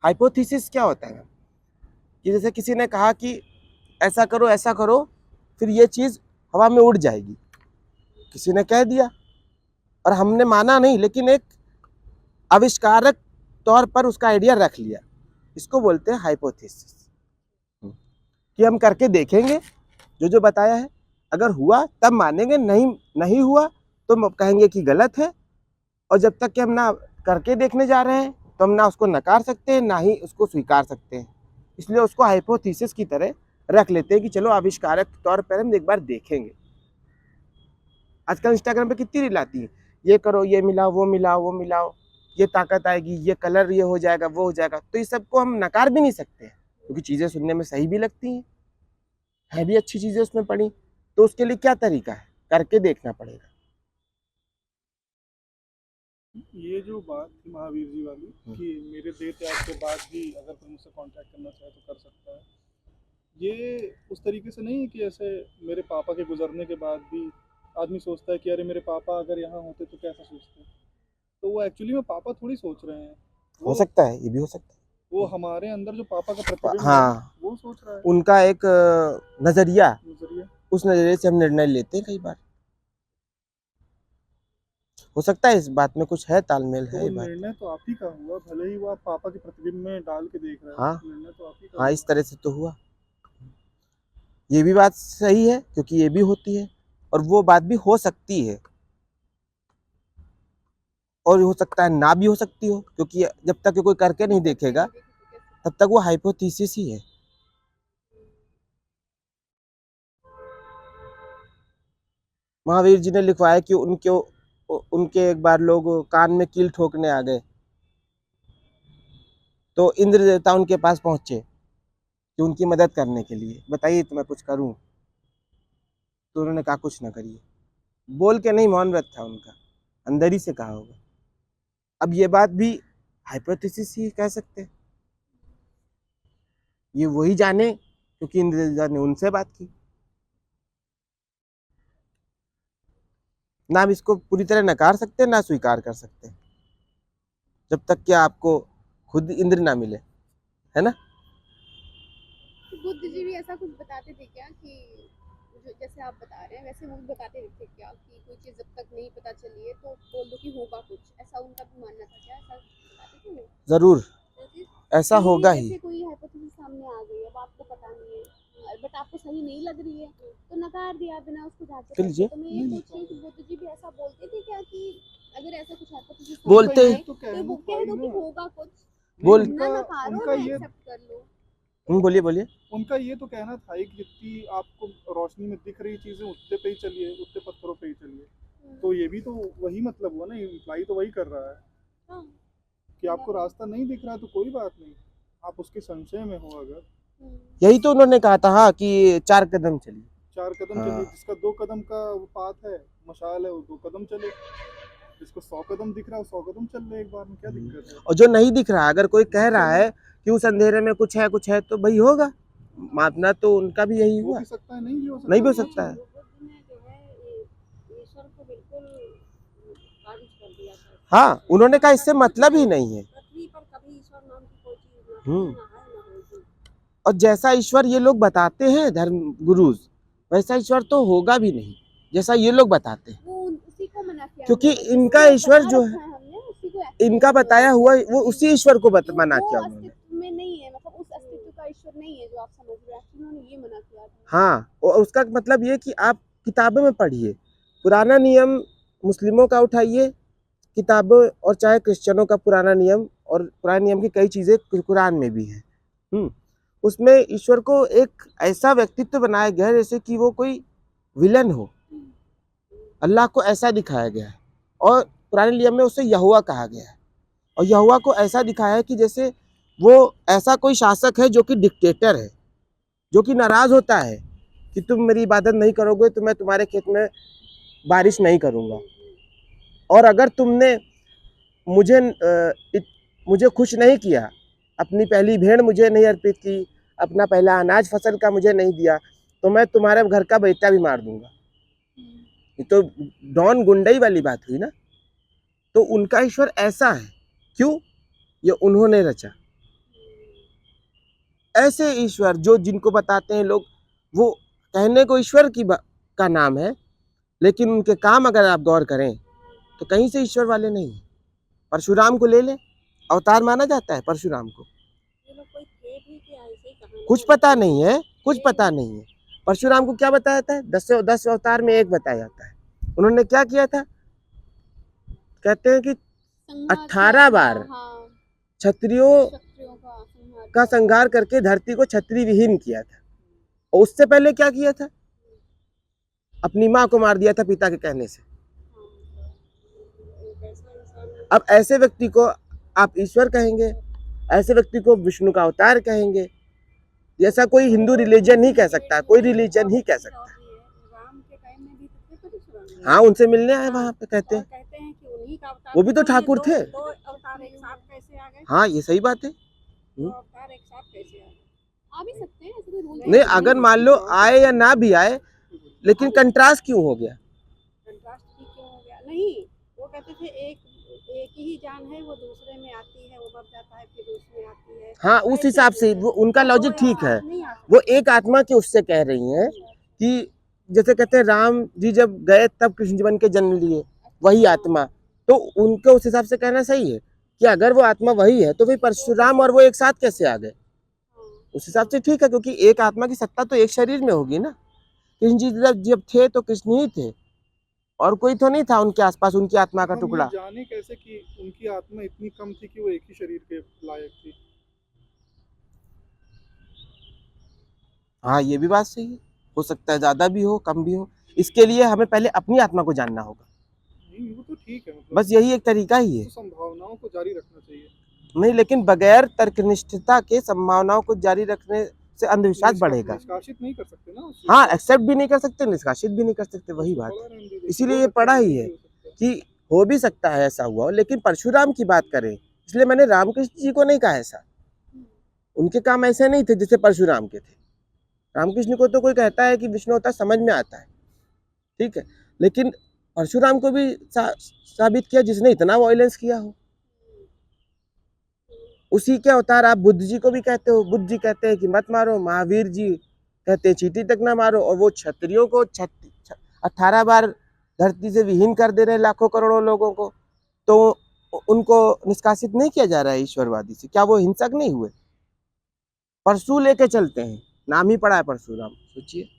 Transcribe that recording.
Hypothesis क्या होता है कि जैसे किसी ने कहा कि ऐसा करो, फिर ये चीज हवा में उड़ जाएगी, किसी ने कह दिया और हमने माना नहीं, लेकिन एक आविष्कारक तौर पर उसका आइडिया रख लिया, इसको बोलते हैं हाइपोथेसिस। कि हम करके देखेंगे जो बताया है, अगर हुआ तब मानेंगे, नहीं हुआ तो कहेंगे कि गलत है। और जब तक कि हम ना करके देखने जा रहे हैं तो हम ना उसको नकार सकते हैं ना ही उसको स्वीकार सकते हैं, इसलिए उसको हाइपोथेसिस की तरह रख लेते हैं कि चलो आविष्कारक के तौर पर हम एक बार देखेंगे। आजकल इंस्टाग्राम पे कितनी रील आती है, ये करो, ये मिलाओ, वो मिलाओ, ये ताकत आएगी, ये कलर, ये हो जाएगा, वो हो जाएगा। तो इस सबको हम नकार भी नहीं सकते हैं, क्योंकि चीजें सुनने में सही भी लगती हैं, है भी अच्छी चीजें उसमें पड़ी। तो उसके लिए क्या तरीका है, करके देखना पड़ेगा। ये जो बात थी महावीर जी वाली कि मेरे देह त्याग के बाद भी अगर कोई मुझसे कांटेक्ट करना चाहे तो कर सकता है, ये उस तरीके से नहीं है कि ऐसे मेरे पापा के गुजरने के बाद भी आदमी सोचता है कि अरे मेरे पापा अगर यहाँ होते तो कैसा सोचते। तो वो एक्चुअली में पापा थोड़ी सोच रहे हैं, हो वो सकता है, ये भी हो सकता वो हमारे अंदर जो पापा का है। प्रतिबिंब है हाँ, वो सोच रहा है। उनका एक नजरिया, नजरिया उस नजरिए से हम निर्णय लेते हैं कई बार। हो सकता है इस बात में कुछ है, तालमेल तो है वो ये बात। निर्णय तो आप ही का हुआ, भले ही वो आप पापा के प्रतिबिंब में डाल के देख रहे हाँ, हो, निर्णय तो आप ही का हाँ, हुआ। इस तरह से तो हुआ। ये भी बात सही है, क्योंकि ये भी होती है और वो बात भी हो सकती है, और हो सकता है ना भी हो सकती हो, क्योंकि जब तक कोई करके नहीं देखेगा तब तक वो हाइपोथेसिस ही है। महावीर जी ने लिखवाया कि उनके एक बार लोग कान में कील ठोकने आ गए, तो इंद्र देवता उनके पास पहुंचे कि उनकी मदद करने के लिए, बताइए तो मैं कुछ करूं। तो उन्होंने कहा कुछ ना करिए, बोल के नहीं, मौन व्रत था उनका, अंदर ही से कहा होगा। अब ये बात भी हाइपोथेसिस ही कह सकते हैं, ये वही जाने क्योंकि इंद्र देवता ने उनसे बात की। ना हम इसको पूरी तरह नकार सकते ना स्वीकार कर सकते, जब तक कि आपको खुद इंद्र ना मिले, है ना। तो बुद्ध जी भी ऐसा कुछ बताते थे क्या कि जो जैसे आप बता रहे हैं वैसे वो भी बताते थे क्या कि कोई चीज़ जब तक नहीं पता चली है तो बोल दो कि होगा कुछ, ऐसा उनका भी मानना था क्या? ऐसा बताते थे वो? जरूर, ऐसा कि होगा ही। जैसे कोई हाइपोथेसिस सामने आ गई, अब आपको पता नहीं है बट आपको सही नहीं लग रही है तो नकार दिया बिना उसको जांचे फिर परखे। लीजिए, तो मैं ये सोच रही हूँ कि बुद्ध जी भी ऐसा बोलते थे क्या कि अगर ऐसा कुछ हाइपोथेसिस सामने बोलते आए ही तो कहना था कह ही दो कि ना। होगा कुछ, नहीं बोल ना उनका नकारो उनका ना ये एक्सेप्ट कर लो। बोलिए बोलिए। उनका ये तो कहना था ही कि जितनी आपको रोशनी में दिख रही चीजें उतने पे ही चलिए, उतने पत्थरों पे ही चलिए। तो ये भी तो वही मतलब हुआ ना, इम्प्लाई तो वही कर रहा है हाँ, कि आपको रास्ता नहीं दिख रहा है तो कोई बात नहीं, आप उसके संशय में हो अगर, यही तो उन्होंने कहा था, हाँ, कि 4 कदम चलिए। 4 कदम चलिए। हाँ, जिसका 2 कदम का वो पाथ है, मशाल है, वो 2 कदम चले। जिसको 100 कदम दिख रहा है वो 100 कदम चल रहे एक बार में, क्या दिक्कत है। और जो नहीं दिख रहा, अगर कोई कह रहा चलिए, है कि उस अंधेरे में कुछ है तो भाई होगा, मापना तो उनका भी यही हो हुआ, भी सकता है, नहीं भी हो सकता नहीं भी हो है। सकता है। बुद्ध ने जो है ईश्वर को बिल्कुल खारिज कर दिया था। हाँ, उन्होंने कहा इससे मतलब ही नहीं है। पृथ्वी पर कभी ईश्वर नाम की कोई चीज ना थी, हम्म ना है, ना होगी। और जैसा ईश्वर ये लोग बताते हैं धर्म गुरुज, वैसा ईश्वर तो होगा भी नहीं जैसा ये लोग बताते हैं, वो उसी को मना किया क्योंकि हमने, इनका जिसको ईश्वर बता जो है, रखा है हमने उसी को एक्सेप्ट इनका करने बताया लग हुआ गए। वो उसी ईश्वर को तो मना वो किया उन्होंने। अस्तित्व में नहीं है, मतलब उस अस्तित्व का ईश्वर नहीं है जो आप समझ रहे हैं, एक्चुअली उन्होंने ये मना किया था। हाँ, और उसका मतलब ये कि आप किताबों में पढ़िए, पुराना नियम मुस्लिमों का उठाइए किताबों, और चाहे क्रिश्चियनों का पुराना नियम, और पुराने नियम की कई चीजें कुरान में भी है। उसमें ईश्वर को एक ऐसा व्यक्तित्व बनाया गया है जैसे कि वो कोई विलन हो, अल्लाह को ऐसा दिखाया गया है। और पुराने नियम में उसे यहोवा कहा गया है, और यहोवा को ऐसा दिखाया है कि जैसे वो ऐसा कोई शासक है जो कि डिक्टेटर है, जो कि नाराज होता है कि तुम मेरी इबादत नहीं करोगे तो मैं तुम्हारे खेत में बारिश नहीं करूंगा, और अगर तुमने मुझे मुझे खुश नहीं किया, अपनी पहली भेड़ मुझे नहीं अर्पित की, अपना पहला अनाज फसल का मुझे नहीं दिया, तो मैं तुम्हारे घर का बेटा भी मार दूंगा। ये तो डॉन गुंडई वाली बात हुई ना। तो उनका ईश्वर ऐसा है, क्यों? ये उन्होंने रचा, ऐसे ईश्वर जो जिनको बताते हैं लोग, वो कहने को ईश्वर का नाम है, लेकिन उनके काम अगर आप गौर करें तो कहीं से ईश्वर वाले नहीं है। परशुराम को ले लें, अवतार माना जाता है परशुराम को, कुछ पता नहीं है, कुछ पता नहीं है। परशुराम को क्या बताया जाता है? 10 अवतार में एक बताया जाता है। उन्होंने क्या किया था? कहते हैं कि 18 बार क्षत्रियों का संहार करके धरती को क्षत्रिय विहीन किया था। और उससे पहले क्या किया था? अपनी माँ को मार दिया था पिता के कहने से। अब ऐसे व्यक्ति को आप ईश्वर कहेंगे, ऐसे व्यक्ति को विष्णु का अवतार कहेंगे? ऐसा कोई हिंदू रिलीजन ही कह सकता है, कोई रिलीजन ही कह सकता है। हाँ, उनसे मिलने आए वहां पे, कहते हैं वो भी तो ठाकुर थे। हाँ, ये सही बात है। आ भी सकते हैं, ऐसे कोई रूल नहीं, अगर मान लो आए या ना भी आए, लेकिन कंट्रास्ट क्यों हो गया? नहीं, वो कहते थे एक ही जान है, वो दूसरे में आती है, उभर जाता है, फिर उसमें आती है। हाँ, उस हिसाब से वो उनका लॉजिक ठीक है। वो एक आत्मा के उससे कह रही हैं कि जैसे कहते हैं राम जी जब गए तब कृष्ण जी बन के जन्म लिए, वही आत्मा, तो उनके उस हिसाब से कहना सही है कि अगर वो आत्मा वही है तो फिर परशुराम और वो एक साथ कैसे आ गए? उस हिसाब से ठीक है, क्योंकि एक आत्मा की सत्ता तो एक शरीर में होगी ना। कृष्ण जी जब थे तो कृष्ण ही थे, और कोई तो नहीं था उनके आसपास उनकी आत्मा का हम टुकड़ा। ये जाने कैसे कि उनकी आत्मा इतनी कम थी कि वो एक ही शरीर के लायक थी? हाँ, ये भी बात सही है, हो सकता है ज्यादा भी हो, कम भी हो। इसके लिए हमें पहले अपनी आत्मा को जानना होगा। नहीं, वो तो ठीक है, मतलब बस यही एक तरीका ही है। तो संभावनाओं को जारी रखना चाहिए। नहीं, लेकिन बगैर तर्कनिष्ठता के संभावनाओं को जारी रखने से अंधविश्वास बढ़ेगा। निष्कासित नहीं कर सकते ना उस हाँ, एक्सेप्ट भी नहीं कर सकते, निष्कासित भी नहीं कर सकते, वही बात है। इसीलिए ये पढ़ा ही है कि हो भी सकता है ऐसा हुआ हो, लेकिन परशुराम की बात करें, इसलिए मैंने रामकृष्ण जी को नहीं कहा ऐसा। उनके काम ऐसे नहीं थे जैसे परशुराम के थे। रामकृष्ण को तो कोई कहता है कि विष्णु अवतार समझ में आता है, ठीक है, लेकिन परशुराम को भी साबित किया जिसने इतना वायलेंस किया हो। उसी के अवतार आप बुद्ध जी को भी कहते हो, बुद्ध जी कहते हैं कि मत मारो, महावीर जी कहते हैं चींटी तक ना मारो, और वो क्षत्रियों को 18 बार धरती से विहीन कर दे रहे लाखों करोड़ों लोगों को, तो उनको निष्कासित नहीं किया जा रहा है ईश्वरवादी से? क्या वो हिंसक नहीं हुए? परशु लेके चलते हैं, नाम ही पड़ा है परशुराम, सोचिए।